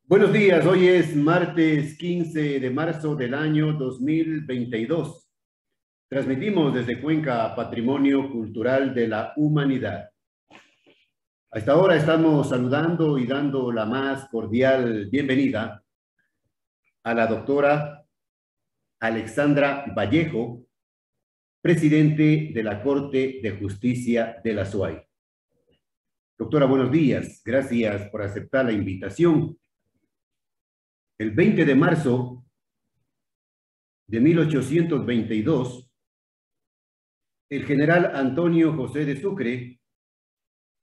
Buenos días, hoy es martes 15 de marzo del año 2022. Transmitimos desde Cuenca Patrimonio Cultural de la Humanidad. A esta hora estamos saludando y dando la más cordial bienvenida a la doctora Alexandra Vallejo, presidente de la Corte de Justicia de la SUAY. Doctora, buenos días. Gracias por aceptar la invitación. El 20 de marzo de 1822, el general Antonio José de Sucre,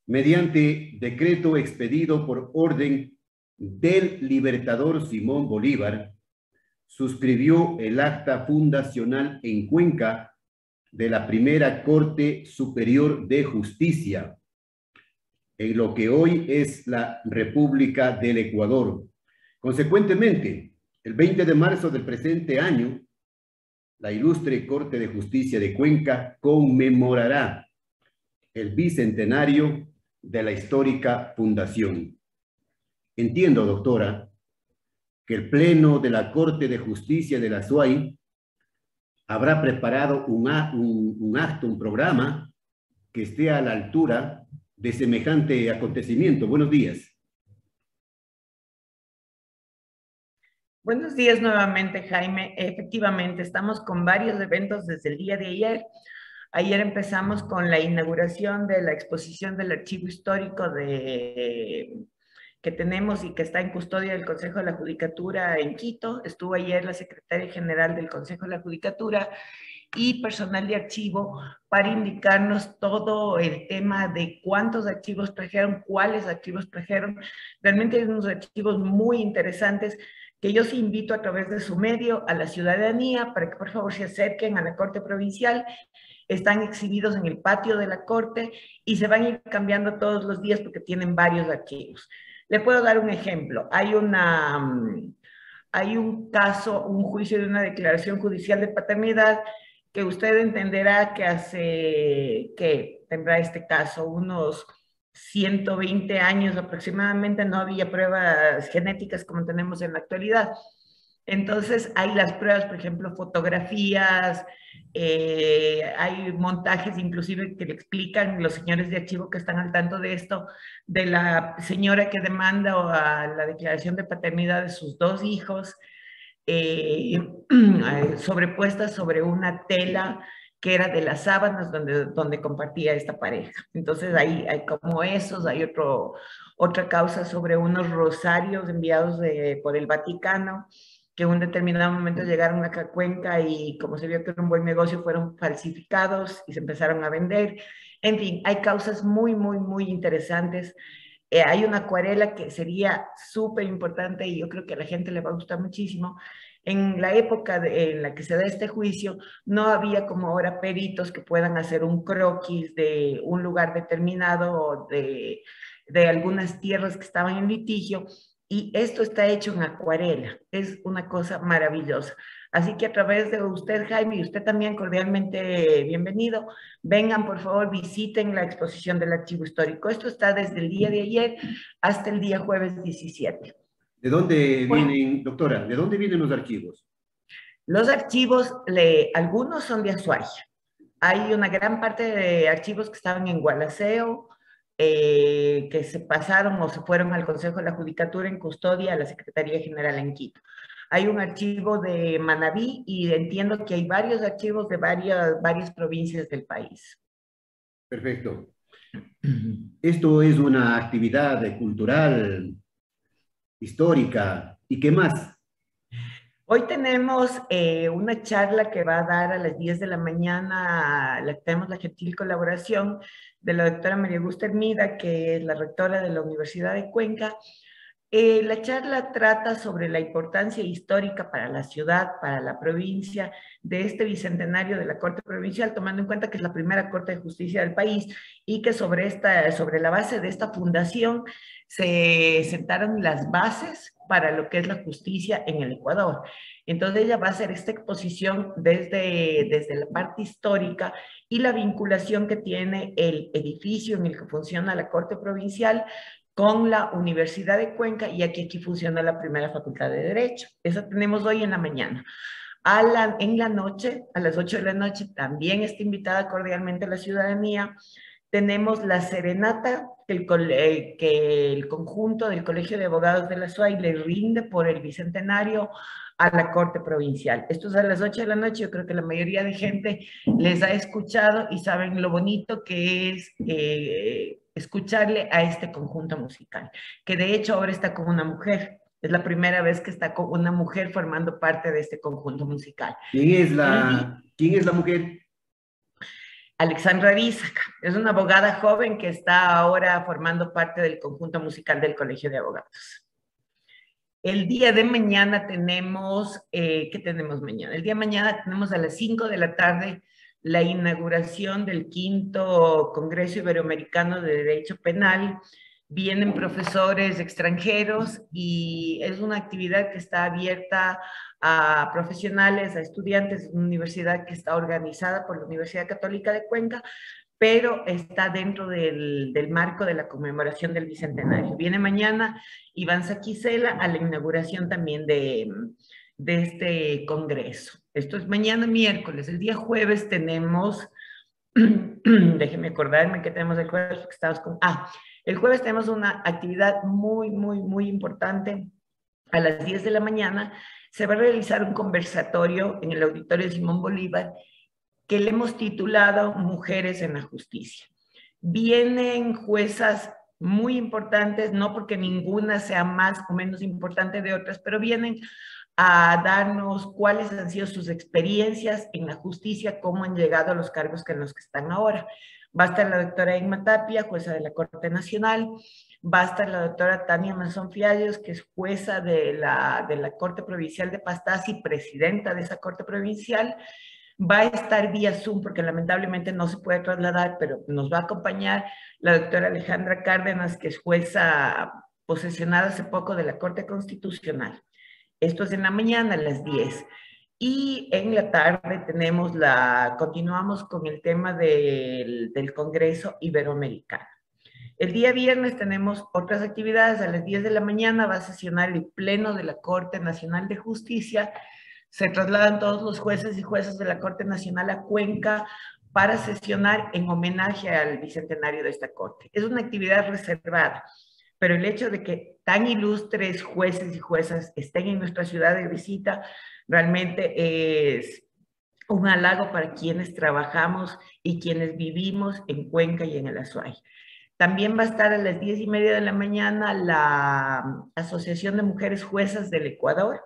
mediante decreto expedido por orden del libertador Simón Bolívar, suscribió el acta fundacional en Cuenca de la Primera Corte Superior de Justicia, en lo que hoy es la República del Ecuador. Consecuentemente, el 20 de marzo del presente año, la ilustre Corte de Justicia de Cuenca conmemorará el bicentenario de la histórica fundación. Entiendo, doctora, que el Pleno de la Corte de Justicia de la SUAY habrá preparado un acto, un programa que esté a la altura de semejante acontecimiento. Buenos días. Buenos días nuevamente, Jaime. Efectivamente, estamos con varios eventos desde el día de ayer. Ayer empezamos con la inauguración de la exposición del archivo histórico que tenemos y que está en custodia del Consejo de la Judicatura en Quito. Estuvo ayer la secretaria general del Consejo de la Judicatura y personal de archivo para indicarnos todo el tema de cuántos archivos trajeron, cuáles archivos trajeron. Realmente hay unos archivos muy interesantes que yo sí invito a través de su medio a la ciudadanía para que por favor se acerquen a la Corte Provincial. Están exhibidos en el patio de la Corte y se van a ir cambiando todos los días porque tienen varios archivos. Le puedo dar un ejemplo. Hay un caso, un juicio de una declaración judicial de paternidad que usted entenderá que que tendrá este caso unos 120 años aproximadamente, no había pruebas genéticas como tenemos en la actualidad. Entonces hay las pruebas, por ejemplo, fotografías, hay montajes inclusive que le explican los señores de archivo que están al tanto de esto, de la señora que demanda a la declaración de paternidad de sus dos hijos, sobrepuestas sobre una tela que era de las sábanas donde compartía esta pareja. Entonces ahí hay como esos, hay otra causa sobre unos rosarios enviados por el Vaticano, que en un determinado momento llegaron acá a Cuenca y como se vio que era un buen negocio, fueron falsificados y se empezaron a vender. En fin, hay causas muy, muy, muy interesantes. Hay una acuarela que sería súper importante y yo creo que a la gente le va a gustar muchísimo. En la época en la que se da este juicio, no había como ahora peritos que puedan hacer un croquis de un lugar determinado o de algunas tierras que estaban en litigio, y esto está hecho en acuarela. Es una cosa maravillosa. Así que a través de usted, Jaime, y usted también cordialmente bienvenido, vengan, por favor, visiten la exposición del archivo histórico. Esto está desde el día de ayer hasta el día jueves 17. ¿De dónde vienen, doctora, de dónde vienen los archivos? Los archivos, algunos son de Azuay. Hay una gran parte de archivos que estaban en Gualaceo, que se pasaron o se fueron al Consejo de la Judicatura en custodia a la Secretaría General en Quito. Hay un archivo de Manabí y entiendo que hay varios archivos de varias provincias del país. Perfecto. Esto es una actividad cultural, histórica, ¿y qué más? Hoy tenemos una charla que va a dar a las 10 de la mañana, tenemos la gentil colaboración de la doctora María Augusta Hermida, que es la rectora de la Universidad de Cuenca. La charla trata sobre la importancia histórica para la ciudad, para la provincia, de este bicentenario de la Corte Provincial, tomando en cuenta que es la primera Corte de Justicia del país y que sobre la base de esta fundación se sentaron las bases para lo que es la justicia en el Ecuador. Entonces ella va a hacer esta exposición desde la parte histórica y la vinculación que tiene el edificio en el que funciona la Corte Provincial con la Universidad de Cuenca, ya que aquí funciona la primera facultad de Derecho. Eso tenemos hoy en la mañana. En la noche, a las 8 de la noche, también está invitada cordialmente la ciudadanía. Tenemos la serenata que el conjunto del Colegio de Abogados de la SUAY le rinde por el bicentenario a la Corte Provincial. Esto es a las 8 de la noche. Yo creo que la mayoría de gente les ha escuchado y saben lo bonito que es escucharle a este conjunto musical, que de hecho ahora está con una mujer. Es la primera vez que está con una mujer formando parte de este conjunto musical. ¿Quién es la mujer? Alexandra Arizaga, es una abogada joven que está ahora formando parte del conjunto musical del Colegio de Abogados. El día de mañana tenemos, ¿qué tenemos mañana? El día de mañana tenemos a las 5 de la tarde la inauguración del 5º Congreso Iberoamericano de Derecho Penal. Vienen profesores extranjeros y es una actividad que está abierta a profesionales, a estudiantes. Es una universidad que está organizada por la Universidad Católica de Cuenca, pero está dentro del marco de la conmemoración del Bicentenario. Viene mañana Iván Saquicela a la inauguración también de este congreso. Esto es mañana miércoles. El día jueves tenemos, déjenme acordarme que tenemos el jueves, porque estamos con... el jueves tenemos una actividad muy importante. A las 10 de la mañana se va a realizar un conversatorio en el auditorio Simón Bolívar que le hemos titulado Mujeres en la Justicia. Vienen juezas muy importantes, no porque ninguna sea más o menos importante de otras, pero vienen a darnos cuáles han sido sus experiencias en la justicia, cómo han llegado a los cargos en los que están ahora. Va a estar la doctora Inma Tapia, jueza de la Corte Nacional, va a estar la doctora Tania Manzón Fiallos, que es jueza de la Corte Provincial de Pastaza y presidenta de esa Corte Provincial. Va a estar vía Zoom, porque lamentablemente no se puede trasladar, pero nos va a acompañar la doctora Alejandra Cárdenas, que es jueza posesionada hace poco de la Corte Constitucional. Esto es en la mañana a las 10. Y en la tarde continuamos con el tema del Congreso Iberoamericano. El día viernes tenemos otras actividades. A las 10 de la mañana va a sesionar el Pleno de la Corte Nacional de Justicia. Se trasladan todos los jueces y juezas de la Corte Nacional a Cuenca para sesionar en homenaje al bicentenario de esta Corte. Es una actividad reservada, pero el hecho de que tan ilustres jueces y juezas estén en nuestra ciudad de visita realmente es un halago para quienes trabajamos y quienes vivimos en Cuenca y en el Azuay. También va a estar a las 10:30 de la mañana la Asociación de Mujeres Juezas del Ecuador.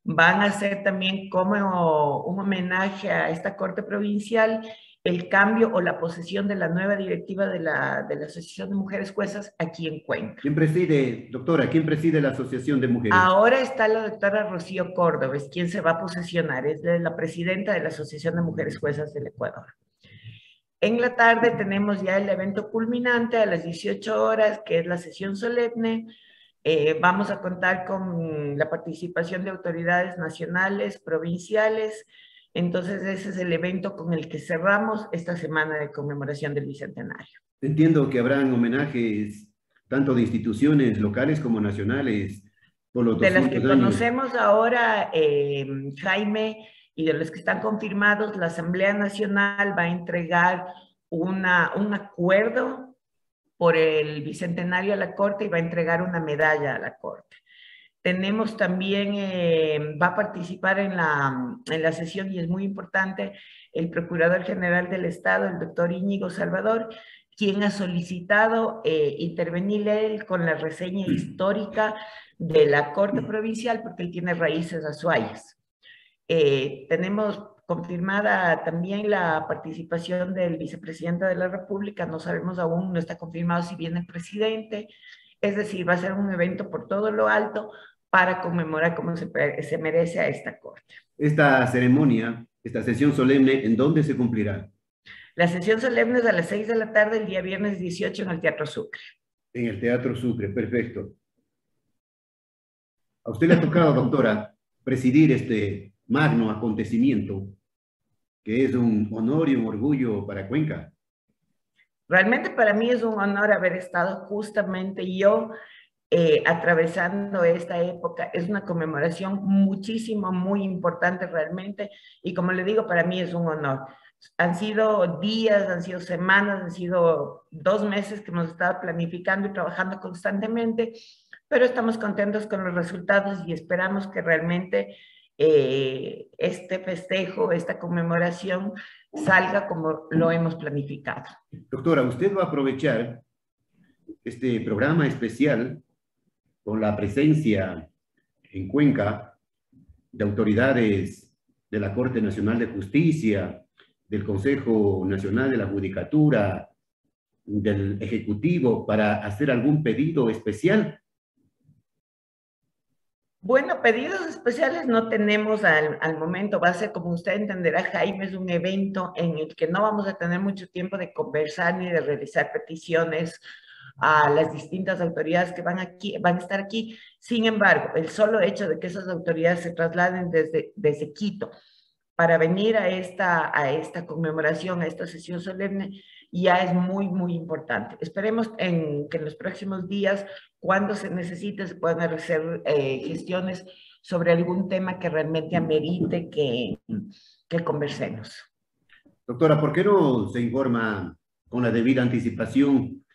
Van a hacer también como un homenaje a esta Corte Provincial el cambio o la posesión de la nueva directiva de la Asociación de Mujeres Juezas aquí en Cuenca. ¿Quién preside, doctora, quién preside la Asociación de Mujeres? Ahora está la doctora Rocío Córdoba, es quien se va a posesionar, es la presidenta de la Asociación de Mujeres Juezas del Ecuador. En la tarde tenemos ya el evento culminante a las 18 horas, que es la sesión solemne. Vamos a contar con la participación de autoridades nacionales, provinciales. Entonces ese es el evento con el que cerramos esta semana de conmemoración del Bicentenario. Entiendo que habrán homenajes tanto de instituciones locales como nacionales por los 200 años. De las que conocemos ahora, Jaime, y de los que están confirmados, la Asamblea Nacional va a entregar un acuerdo por el Bicentenario a la Corte y va a entregar una medalla a la Corte. Tenemos también, va a participar en la sesión, y es muy importante, el Procurador General del Estado, el doctor Íñigo Salvador, quien ha solicitado intervenir él con la reseña histórica de la Corte Provincial, porque él tiene raíces azuayas. Tenemos confirmada también la participación del vicepresidente de la República, no sabemos aún, no está confirmado si viene el presidente, es decir, va a ser un evento por todo lo alto para conmemorar como se merece a esta Corte. Esta ceremonia, esta sesión solemne, ¿en dónde se cumplirá? La sesión solemne es a las 6 de la tarde, el día viernes 18 en el Teatro Sucre. En el Teatro Sucre, perfecto. A usted le ha tocado, doctora, presidir este magno acontecimiento, que es un honor y un orgullo para Cuenca. Realmente para mí es un honor haber estado justamente yo atravesando esta época. Es una conmemoración muchísimo, muy importante realmente. Y como le digo, para mí es un honor. Han sido días, han sido semanas, han sido 2 meses que hemos estado planificando y trabajando constantemente, pero estamos contentos con los resultados y esperamos que realmente este festejo, esta conmemoración salga como lo hemos planificado. Doctora, usted va a aprovechar este programa especial con la presencia en Cuenca de autoridades de la Corte Nacional de Justicia, del Consejo Nacional de la Judicatura, del Ejecutivo, para hacer algún pedido especial. Bueno, pedidos especiales no tenemos al momento. Va a ser, como usted entenderá, Jaime, es un evento en el que no vamos a tener mucho tiempo de conversar ni de realizar peticiones a las distintas autoridades que van a estar aquí. Sin embargo, el solo hecho de que esas autoridades se trasladen desde Quito para venir a esta conmemoración, a esta sesión solemne, ya es muy, muy importante. Esperemos que en los próximos días, cuando se necesite, se puedan hacer gestiones sobre algún tema que realmente amerite que conversemos. Doctora, ¿por qué no se informa con la debida anticipación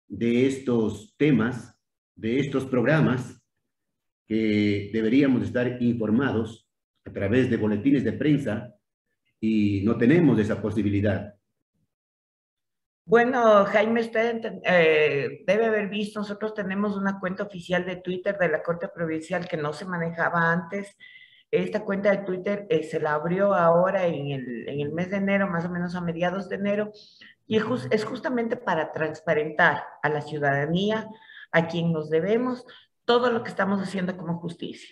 de estos temas, de estos programas, que deberíamos estar informados a través de boletines de prensa y no tenemos esa posibilidad? Bueno, Jaime, usted debe haber visto, nosotros tenemos una cuenta oficial de Twitter de la Corte Provincial que no se manejaba antes. Esta cuenta de Twitter se la abrió ahora en el mes de enero, más o menos a mediados de enero, y es justamente para transparentar a la ciudadanía, a quien nos debemos, todo lo que estamos haciendo como justicia.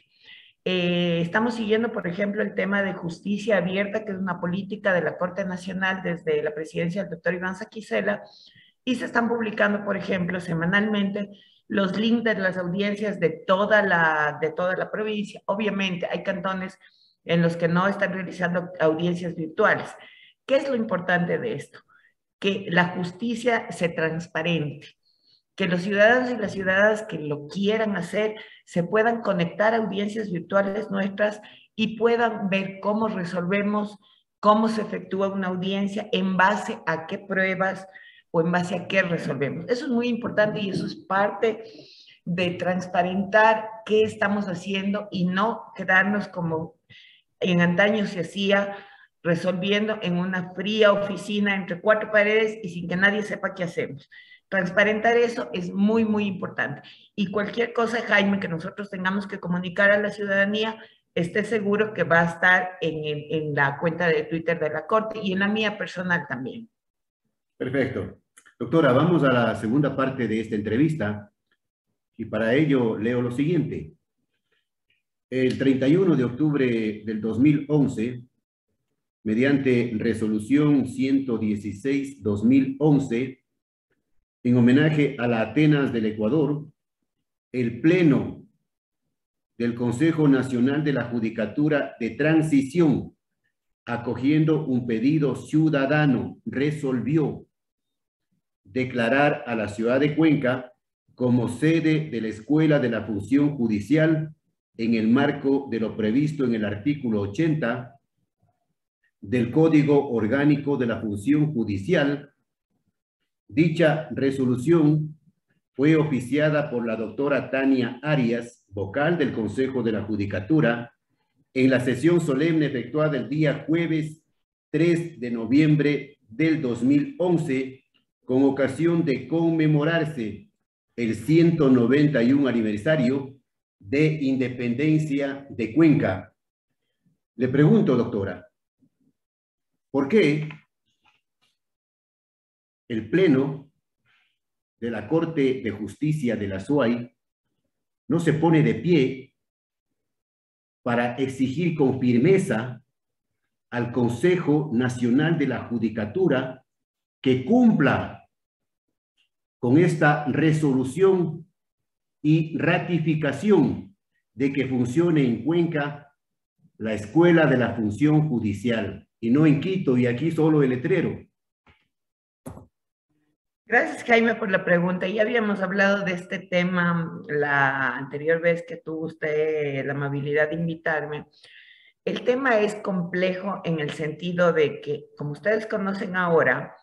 Estamos siguiendo, por ejemplo, el tema de justicia abierta, que es una política de la Corte Nacional desde la presidencia del doctor Iván Saquicela, y se están publicando, por ejemplo, semanalmente los links de las audiencias de toda la provincia. Obviamente, hay cantones en los que no están realizando audiencias virtuales. ¿Qué es lo importante de esto? Que la justicia se transparente, que los ciudadanos y las ciudadanas que lo quieran hacer se puedan conectar a audiencias virtuales nuestras y puedan ver cómo resolvemos, cómo se efectúa una audiencia, en base a qué pruebas o en base a qué resolvemos. Eso es muy importante y eso es parte de transparentar qué estamos haciendo y no quedarnos como en antaño se hacía, resolviendo en una fría oficina entre cuatro paredes y sin que nadie sepa qué hacemos. Transparentar eso es muy, muy importante. Y cualquier cosa, Jaime, que nosotros tengamos que comunicar a la ciudadanía, esté seguro que va a estar en la cuenta de Twitter de la Corte y en la mía personal también. Perfecto. Doctora, vamos a la segunda parte de esta entrevista y para ello leo lo siguiente. El 31 de octubre del 2011, mediante resolución 116-2011, en homenaje a la Atenas del Ecuador, el Pleno del Consejo Nacional de la Judicatura de Transición, acogiendo un pedido ciudadano, resolvió declarar a la ciudad de Cuenca como sede de la Escuela de la Función Judicial en el marco de lo previsto en el artículo 80 del Código Orgánico de la Función Judicial. Dicha resolución fue oficiada por la doctora Tania Arias, vocal del Consejo de la Judicatura, en la sesión solemne efectuada el día jueves 3 de noviembre del 2011, con ocasión de conmemorarse el 191 aniversario de independencia de Cuenca. Le pregunto, doctora, ¿por qué el Pleno de la Corte de Justicia de la SUAY no se pone de pie para exigir con firmeza al Consejo Nacional de la Judicatura que cumpla con esta resolución y ratificación de que funcione en Cuenca la Escuela de la Función Judicial y no en Quito y aquí solo el letrero? Gracias, Jaime, por la pregunta. Ya habíamos hablado de este tema la anterior vez que tuvo usted la amabilidad de invitarme. El tema es complejo en el sentido de que, como ustedes conocen ahora,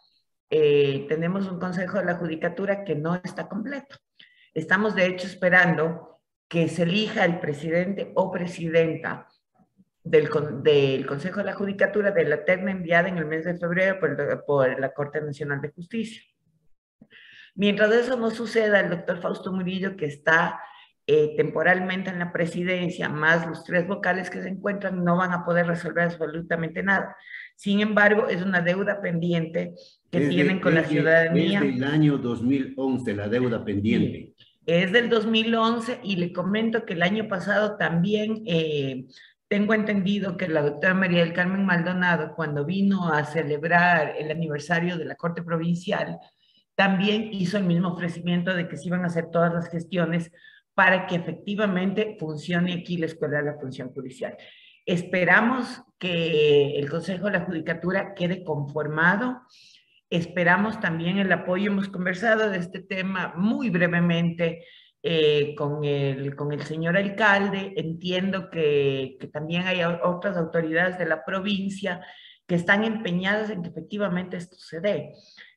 tenemos un Consejo de la Judicatura que no está completo. Estamos, de hecho, esperando que se elija el presidente o presidenta del Consejo de la Judicatura de la terna enviada en el mes de febrero por la Corte Nacional de Justicia. Mientras eso no suceda, el doctor Fausto Murillo, que está temporalmente en la presidencia, más los 3 vocales que se encuentran, no van a poder resolver absolutamente nada. Sin embargo, es una deuda pendiente que tienen con la ciudadanía. Desde el año 2011, la deuda pendiente. Sí, es del 2011 y le comento que el año pasado también tengo entendido que la doctora María del Carmen Maldonado, cuando vino a celebrar el aniversario de la Corte Provincial, también hizo el mismo ofrecimiento de que se iban a hacer todas las gestiones para que efectivamente funcione aquí la Escuela de la Función Judicial. Esperamos que el Consejo de la Judicatura quede conformado. Esperamos también el apoyo. Hemos conversado de este tema muy brevemente con el señor alcalde. Entiendo que también hay otras autoridades de la provincia que están empeñadas en que efectivamente esto se dé.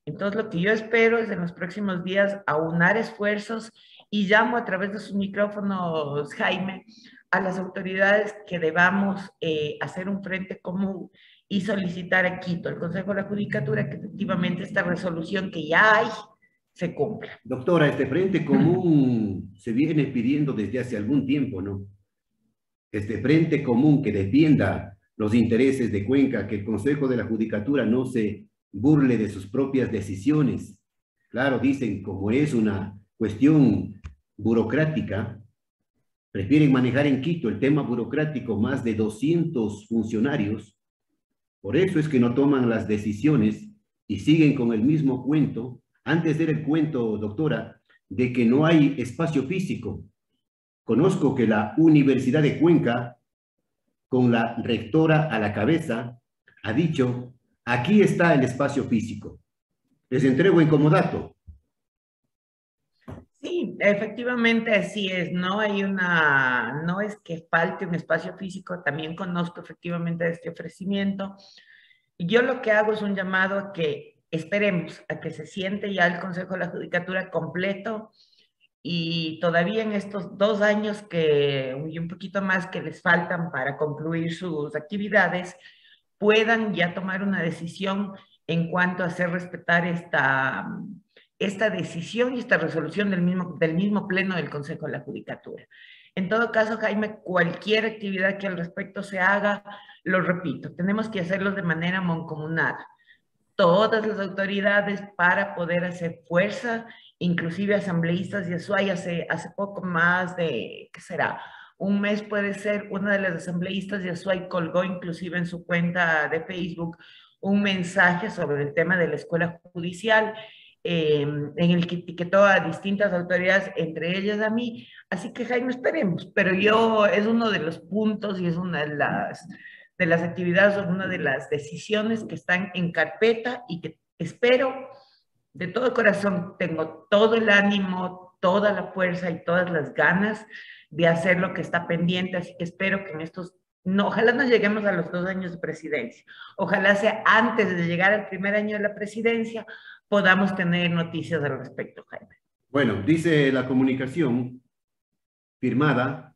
Entonces, lo que yo espero es en los próximos días aunar esfuerzos y llamo a través de sus micrófonos, Jaime, a las autoridades que debamos hacer un frente común y solicitar a Quito, al Consejo de la Judicatura, que efectivamente esta resolución que ya hay se cumpla. Doctora, este frente común se viene pidiendo desde hace algún tiempo, ¿no? Este frente común que defienda los intereses de Cuenca, que el Consejo de la Judicatura no se burle de sus propias decisiones. Claro, dicen, como es una cuestión burocrática, prefieren manejar en Quito el tema burocrático más de 200 funcionarios. Por eso es que no toman las decisiones y siguen con el mismo cuento. Antes era el cuento, doctora, de que no hay espacio físico. Conozco que la Universidad de Cuenca, con la rectora a la cabeza, ha dicho: aquí está el espacio físico. Les entrego en comodato. Sí, efectivamente así es. No es que falte un espacio físico, también conozco efectivamente este ofrecimiento. Y yo lo que hago es un llamado a que esperemos a que se siente ya el Consejo de la Judicatura completo y todavía en estos 2 años y un poquito más que les faltan para concluir sus actividades, puedan ya tomar una decisión en cuanto a hacer respetar esta decisión y esta resolución del mismo pleno del Consejo de la Judicatura. En todo caso, Jaime, cualquier actividad que al respecto se haga, lo repito, tenemos que hacerlo de manera mancomunada. Todas las autoridades para poder hacer fuerza, inclusive asambleístas de Azuay, hace poco más de, ¿qué será? Un mes puede ser, una de las asambleístas de Azuay colgó inclusive en su cuenta de Facebook un mensaje sobre el tema de la escuela judicial, en el que etiquetó a distintas autoridades, entre ellas a mí. Así que, Jaime, esperemos, pero es uno de los puntos y es una de las actividades o una de las decisiones que están en carpeta y que espero de todo corazón, tengo todo el ánimo, toda la fuerza y todas las ganas de hacer lo que está pendiente, así que espero que en estos, no, ojalá no lleguemos a los 2 años de presidencia, ojalá sea antes de llegar al primer año de la presidencia, podamos tener noticias al respecto, Jaime. Bueno, dice la comunicación firmada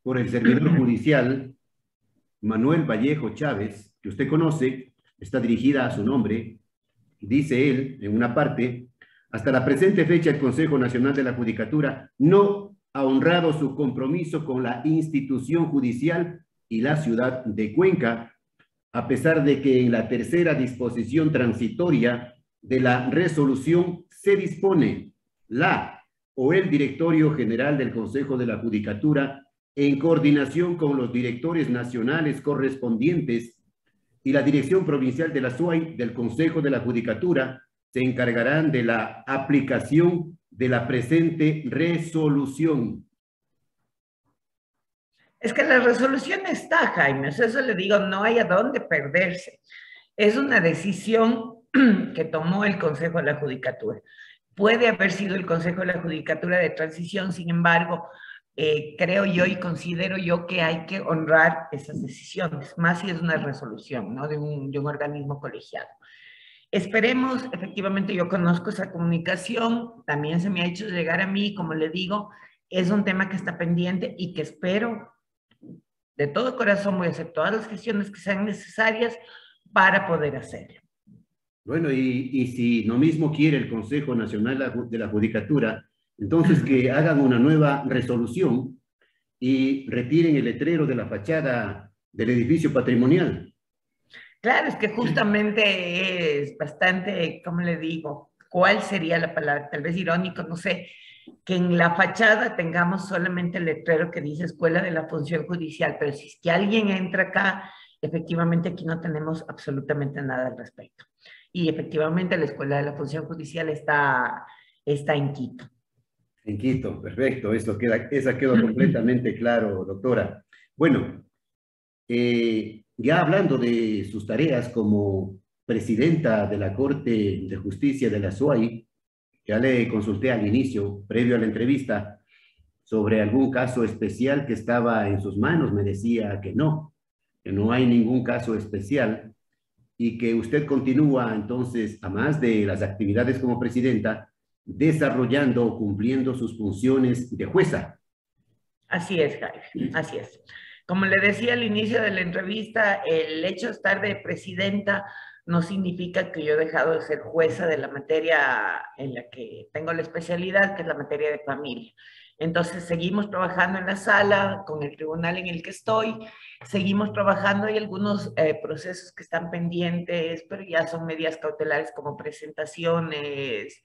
por el servidor judicial Manuel Vallejo Chávez, que usted conoce, está dirigida a su nombre. Dice él, en una parte: hasta la presente fecha el Consejo Nacional de la Judicatura no ha honrado su compromiso con la institución judicial y la ciudad de Cuenca, a pesar de que en la tercera disposición transitoria de la resolución se dispone la o el Directorio General del Consejo de la Judicatura, en coordinación con los directores nacionales correspondientes y la Dirección Provincial de la SUAY del Consejo de la Judicatura, se encargarán de la aplicación de la presente resolución. Es que la resolución está, Jaime, eso le digo, no hay a dónde perderse. Es una decisión que tomó el Consejo de la Judicatura. Puede haber sido el Consejo de la Judicatura de transición, sin embargo, creo yo y considero yo que hay que honrar esas decisiones, más si es una resolución, ¿no? De un organismo colegiado. Esperemos, efectivamente yo conozco esa comunicación, también se me ha hecho llegar a mí, como le digo, es un tema que está pendiente y que espero de todo corazón voy a hacer todas las gestiones que sean necesarias para poder hacerlo. Bueno, y si no mismo quiere el Consejo Nacional de la Judicatura, entonces que hagan una nueva resolución y retiren el letrero de la fachada del edificio patrimonial. Claro, es que justamente es bastante, ¿cómo le digo? ¿Cuál sería la palabra? Tal vez irónico, no sé, que en la fachada tengamos solamente el letrero que dice Escuela de la Función Judicial, pero si es que alguien entra acá, efectivamente aquí no tenemos absolutamente nada al respecto. Y efectivamente la Escuela de la Función Judicial está en Quito. En Quito, perfecto, esa quedó completamente claro, doctora. Bueno, ya hablando de sus tareas como presidenta de la Corte de Justicia de la SUAY, ya le consulté al inicio, previo a la entrevista, sobre algún caso especial que estaba en sus manos. Me decía que no hay ningún caso especial y que usted continúa entonces, a más de las actividades como presidenta, desarrollando o cumpliendo sus funciones de jueza. Así es, Jaime, así es. Como le decía al inicio de la entrevista, el hecho de estar de presidenta no significa que yo he dejado de ser jueza de la materia en la que tengo la especialidad, que es la materia de familia. Entonces, seguimos trabajando en la sala, con el tribunal en el que estoy, seguimos trabajando, hay algunos procesos que están pendientes, pero ya son medidas cautelares como presentaciones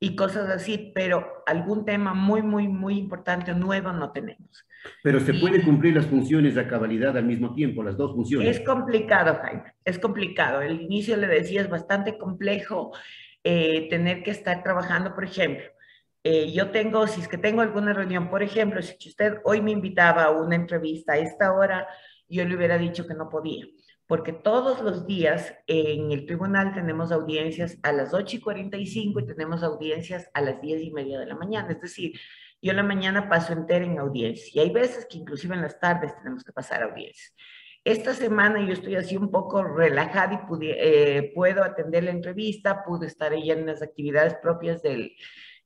y cosas así, pero algún tema muy, muy, muy importante o nuevo no tenemos. Pero se Y puede cumplir las funciones a cabalidad al mismo tiempo, las dos es funciones. complicado, Jaime, es complicado. El inicio, le decía, es bastante complejo tener que estar trabajando, por ejemplo. Yo tengo, si es que tengo alguna reunión, por ejemplo, si usted hoy me invitaba a una entrevista a esta hora, yo le hubiera dicho que no podía, porque todos los días en el tribunal tenemos audiencias a las 8:45 y tenemos audiencias a las 10:30 de la mañana. Es decir, yo la mañana paso entera en audiencias y hay veces que inclusive en las tardes tenemos que pasar audiencias. Esta semana yo estoy así un poco relajada y puedo atender la entrevista, pude estar ahí en las actividades propias del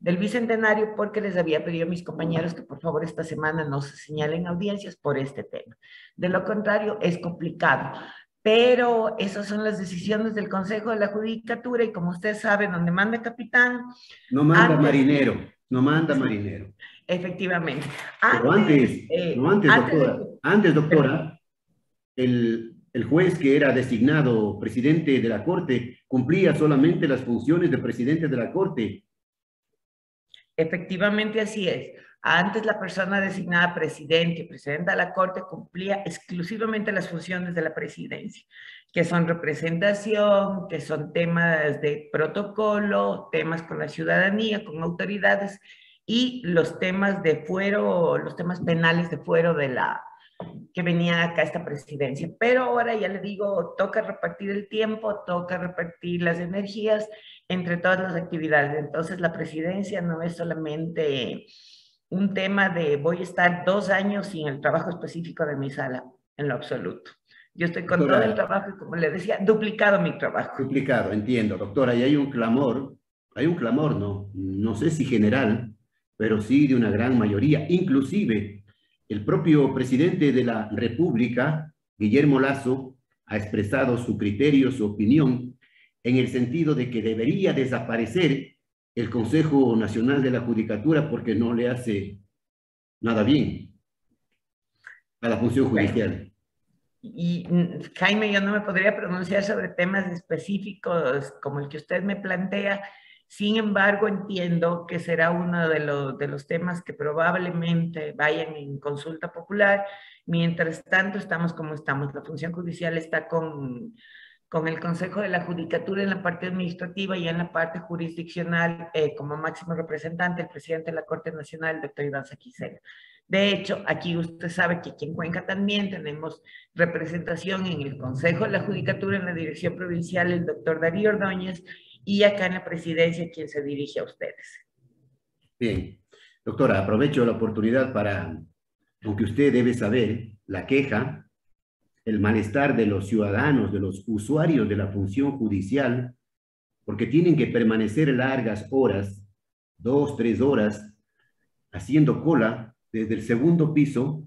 Bicentenario porque les había pedido a mis compañeros que por favor esta semana no se señalen audiencias por este tema. De lo contrario, es complicado. Pero esas son las decisiones del Consejo de la Judicatura y como usted sabe, donde manda capitán, No manda antes, marinero, no manda marinero. efectivamente, Pero antes, no antes, antes de doctora, que, antes, perdón, doctora, el juez que era designado presidente de la Corte cumplía solamente las funciones de presidente de la Corte. efectivamente así es. Antes la persona designada presidente y presidenta de la Corte cumplía exclusivamente las funciones de la presidencia, que son representación, que son temas de protocolo, temas con la ciudadanía, con autoridades y los temas de fuero, los temas penales de fuero de la que venía acá esta presidencia. Pero ahora ya le digo, toca repartir el tiempo, toca repartir las energías entre todas las actividades. Entonces la presidencia no es solamente un tema de voy a estar 2 años sin el trabajo específico de mi sala, en lo absoluto. Yo estoy con todo el Doctora, trabajo y como le decía, duplicado mi trabajo. duplicado, entiendo, doctora, y hay un clamor, no, no sé si general, pero sí de una gran mayoría. Inclusive, el propio presidente de la República, Guillermo Lasso, ha expresado su criterio, su opinión, en el sentido de que debería desaparecer el Consejo Nacional de la Judicatura porque no le hace nada bien a la función Bueno, judicial. y Jaime, yo no me podría pronunciar sobre temas específicos como el que usted me plantea. Sin embargo, entiendo que será uno de los temas que probablemente vayan en consulta popular. Mientras tanto, estamos como estamos. La función judicial está con el Consejo de la Judicatura en la parte administrativa y en la parte jurisdiccional como máximo representante, el presidente de la Corte Nacional, el doctor Iván Saquicela. De hecho, aquí usted sabe que aquí en Cuenca también tenemos representación en el Consejo de la Judicatura, en la Dirección Provincial, el doctor Darío Ordóñez, y acá en la presidencia, quien se dirige a ustedes. Bien, doctora, aprovecho la oportunidad para, aunque usted debe saber, la queja, el malestar de los ciudadanos, de los usuarios de la función judicial, porque tienen que permanecer largas horas, 2, 3 horas, haciendo cola desde el segundo piso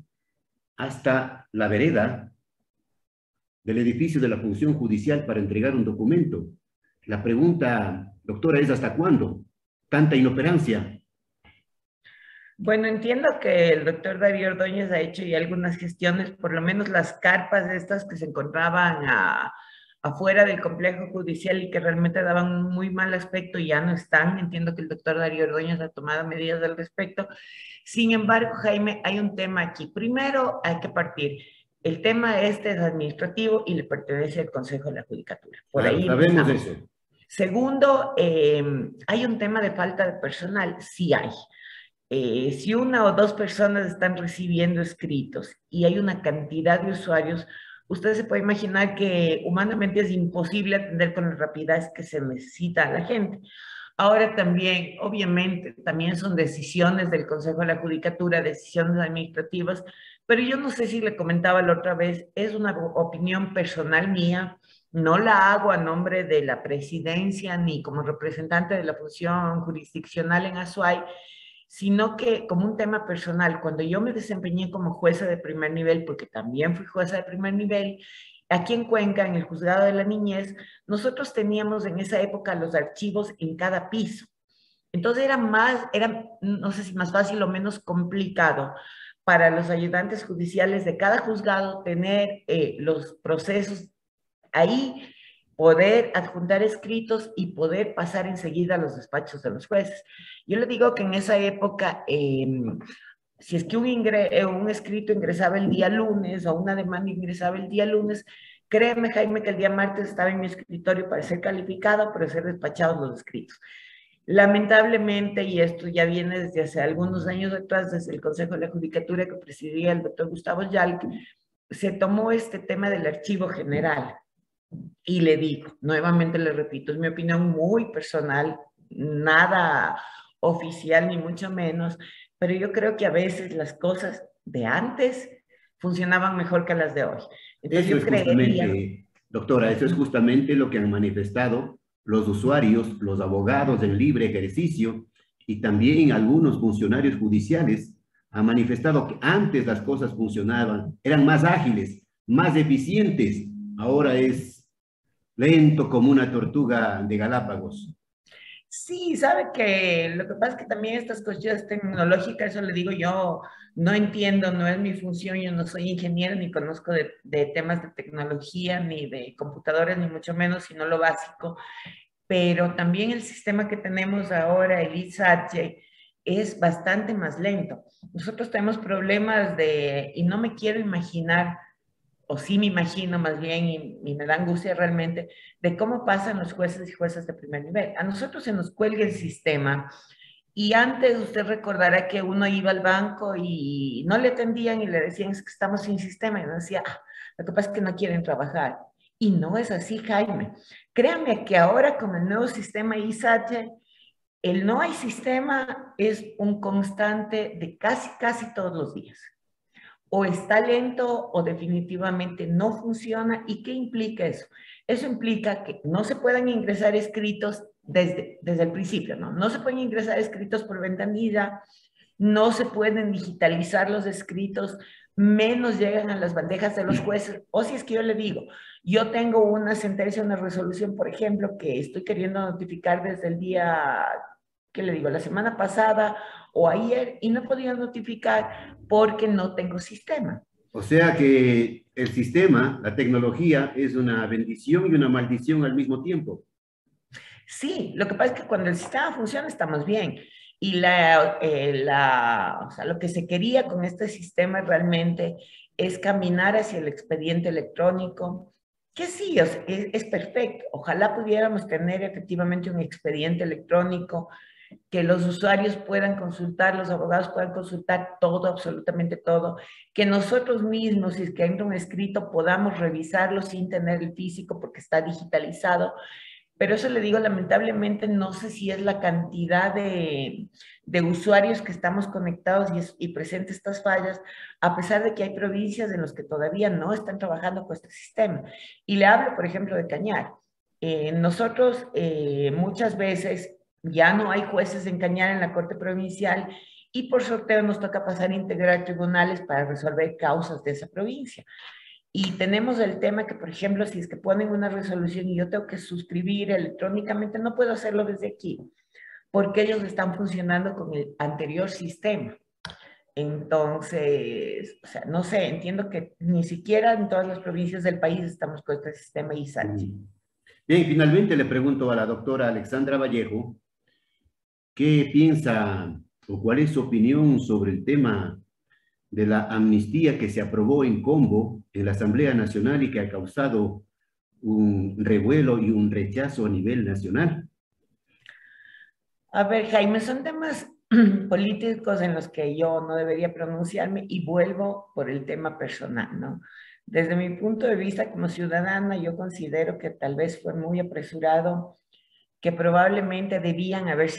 hasta la vereda del edificio de la función judicial para entregar un documento. La pregunta, doctora, es ¿hasta cuándo? Tanta inoperancia. Bueno, entiendo que el doctor Darío Ordóñez ha hecho ya algunas gestiones, por lo menos las carpas estas que se encontraban afuera del complejo judicial y que realmente daban un muy mal aspecto, ya no están. Entiendo que el doctor Darío Ordóñez ha tomado medidas al respecto. Sin embargo, Jaime, hay un tema aquí. Primero, hay que partir. El tema este es administrativo y le pertenece al Consejo de la Judicatura. Por Claro, ahí sabemos empezamos. eso. Segundo, hay un tema de falta de personal, sí hay. Si una o dos personas están recibiendo escritos y hay una cantidad de usuarios, usted se puede imaginar que humanamente es imposible atender con la rapidez que se necesita a la gente. Ahora también, obviamente, también son decisiones del Consejo de la Judicatura, decisiones administrativas, pero yo no sé si le comentaba la otra vez, es una opinión personal mía, no la hago a nombre de la presidencia ni como representante de la función jurisdiccional en Azuay, sino que como un tema personal, cuando yo me desempeñé como jueza de primer nivel, porque también fui jueza de primer nivel, aquí en Cuenca, en el Juzgado de la Niñez, nosotros teníamos en esa época los archivos en cada piso. Entonces era, no sé si más fácil o menos complicado para los ayudantes judiciales de cada juzgado tener los procesos ahí, poder adjuntar escritos y poder pasar enseguida a los despachos de los jueces. Yo le digo que en esa época, si es que un escrito ingresaba el día lunes o una demanda ingresaba el día lunes, créeme, Jaime, que el día martes estaba en mi escritorio para ser calificado, para ser despachados los escritos. Lamentablemente, y esto ya viene desde hace algunos años atrás, desde el Consejo de la Judicatura que presidía el doctor Gustavo Yalc, se tomó este tema del archivo general. Y le digo, nuevamente le repito, es mi opinión muy personal, nada oficial ni mucho menos, pero yo creo que a veces las cosas de antes funcionaban mejor que las de hoy. Entonces Eso yo es creería... justamente, doctora, eso es justamente lo que han manifestado los usuarios, los abogados en libre ejercicio y también algunos funcionarios judiciales han manifestado que antes las cosas funcionaban, eran más ágiles, más eficientes. Ahora es lento como una tortuga de Galápagos. Sí, sabe que lo que pasa es que también estas cuestiones tecnológicas, eso le digo yo, no entiendo, no es mi función, yo no soy ingeniero ni conozco de temas de tecnología, ni de computadores, ni mucho menos, sino lo básico, pero también el sistema que tenemos ahora, el ISAT, es bastante más lento. Nosotros tenemos problemas y no me quiero imaginar, o sí me imagino más bien, y me da angustia realmente, de cómo pasan los jueces y juezas de primer nivel. A nosotros se nos cuelga el sistema y antes usted recordará que uno iba al banco y no le atendían y le decían es que estamos sin sistema y uno decía, ah, lo que pasa es que no quieren trabajar. Y no es así, Jaime. Créame que ahora con el nuevo sistema ISAT, el no hay sistema es un constante de casi todos los días. O está lento o definitivamente no funciona. ¿Y qué implica eso? Eso implica que no se puedan ingresar escritos desde el principio, ¿no? No se pueden ingresar escritos por ventanilla, no se pueden digitalizar los escritos, menos llegan a las bandejas de los jueces. O si es que yo le digo, yo tengo una sentencia, una resolución, por ejemplo, que estoy queriendo notificar desde el día, ¿qué le digo?, la semana pasada o ayer, y no he podido notificar porque no tengo sistema. O sea que el sistema, la tecnología, es una bendición y una maldición al mismo tiempo. Sí, lo que pasa es que cuando el sistema funciona estamos bien. Y o sea, lo que se quería con este sistema realmente es caminar hacia el expediente electrónico, que sí, es perfecto. Ojalá pudiéramos tener efectivamente un expediente electrónico que los usuarios puedan consultar, los abogados puedan consultar todo, absolutamente todo, que nosotros mismos, si es que entra un escrito, podamos revisarlo sin tener el físico porque está digitalizado. Pero eso le digo, lamentablemente, no sé si es la cantidad de usuarios que estamos conectados y presentes estas fallas, a pesar de que hay provincias en las que todavía no están trabajando con este sistema. Y le hablo, por ejemplo, de Cañar. Nosotros muchas veces ya no hay jueces en Cañar en la Corte Provincial y por sorteo nos toca pasar a integrar tribunales para resolver causas de esa provincia. Y tenemos el tema que, por ejemplo, si es que ponen una resolución y yo tengo que suscribir electrónicamente, no puedo hacerlo desde aquí, porque ellos están funcionando con el anterior sistema. Entonces, o sea, no sé, entiendo que ni siquiera en todas las provincias del país estamos con este sistema ISACH. Bien, finalmente le pregunto a la doctora Alexandra Vallejo, ¿qué piensa o cuál es su opinión sobre el tema de la amnistía que se aprobó en Combo en la Asamblea Nacional y que ha causado un revuelo y un rechazo a nivel nacional? A ver, Jaime, son temas políticos en los que yo no debería pronunciarme y vuelvo por el tema personal, ¿no? Desde mi punto de vista como ciudadana, yo considero que tal vez fue muy apresurado, que probablemente debían haber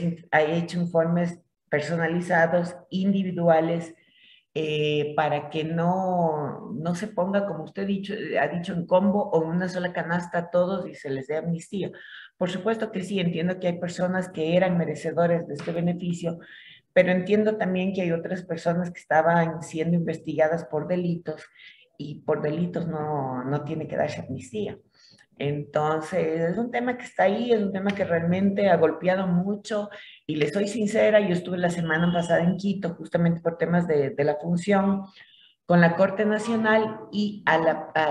hecho informes personalizados, individuales, para que no se ponga, como usted ha dicho, en combo o en una sola canasta a todos y se les dé amnistía. Por supuesto que sí, entiendo que hay personas que eran merecedores de este beneficio, pero entiendo también que hay otras personas que estaban siendo investigadas por delitos y por delitos no tiene que darse amnistía. Entonces, es un tema que está ahí, es un tema que realmente ha golpeado mucho y le soy sincera, yo estuve la semana pasada en Quito justamente por temas de la función con la Corte Nacional y a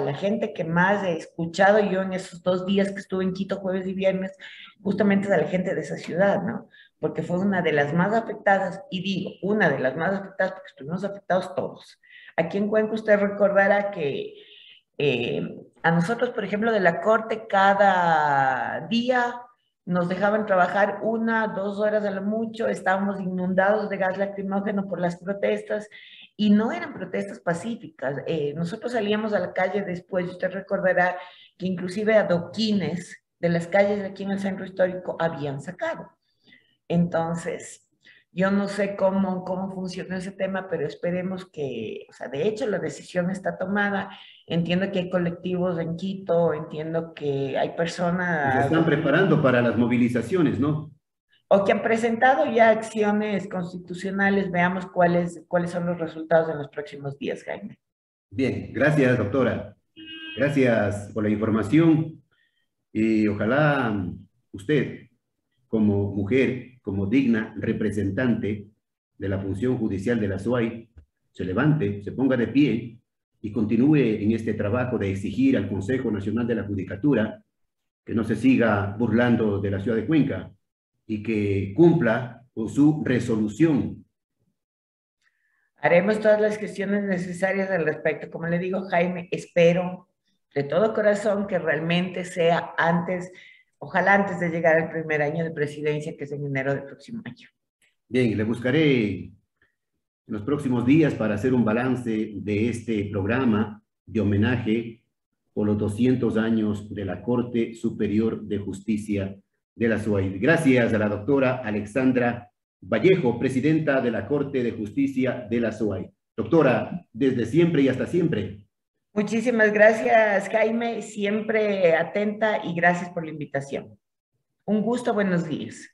la gente que más he escuchado yo en esos 2 días que estuve en Quito, jueves y viernes, justamente es a la gente de esa ciudad, ¿no? Porque fue una de las más afectadas, y digo, una de las más afectadas porque estuvimos afectados todos. Aquí en Cuenca usted recordará que a nosotros, por ejemplo, de la Corte, cada día nos dejaban trabajar 1, 2 horas a lo mucho, estábamos inundados de gas lacrimógeno por las protestas, y no eran protestas pacíficas. Nosotros salíamos a la calle después, y usted recordará que inclusive adoquines de las calles de aquí en el centro histórico habían sacado. Entonces, yo no sé cómo funciona ese tema, pero esperemos que, o sea, de hecho la decisión está tomada. Entiendo que hay colectivos en Quito, entiendo que hay Y se personas están preparando para las movilizaciones, ¿no? o que han presentado ya acciones constitucionales. Veamos cuáles son los resultados en los próximos días, Jaime. Bien, gracias, doctora. Gracias por la información y ojalá usted, como mujer, como digna representante de la función judicial de la SUAY, se levante, se ponga de pie y continúe en este trabajo de exigir al Consejo Nacional de la Judicatura que no se siga burlando de la ciudad de Cuenca y que cumpla con su resolución. Haremos todas las gestiones necesarias al respecto. Como le digo, Jaime, espero de todo corazón que realmente sea antes, ojalá antes de llegar al primer año de presidencia, que es en enero del próximo año. Bien, le buscaré en los próximos días para hacer un balance de este programa de homenaje por los 200 años de la Corte Superior de Justicia de la SUAY. Gracias a la doctora Alexandra Vallejo, presidenta de la Corte de Justicia de la SUAY. Doctora, desde siempre y hasta siempre. Muchísimas gracias, Jaime, siempre atenta, y gracias por la invitación. Un gusto, buenos días.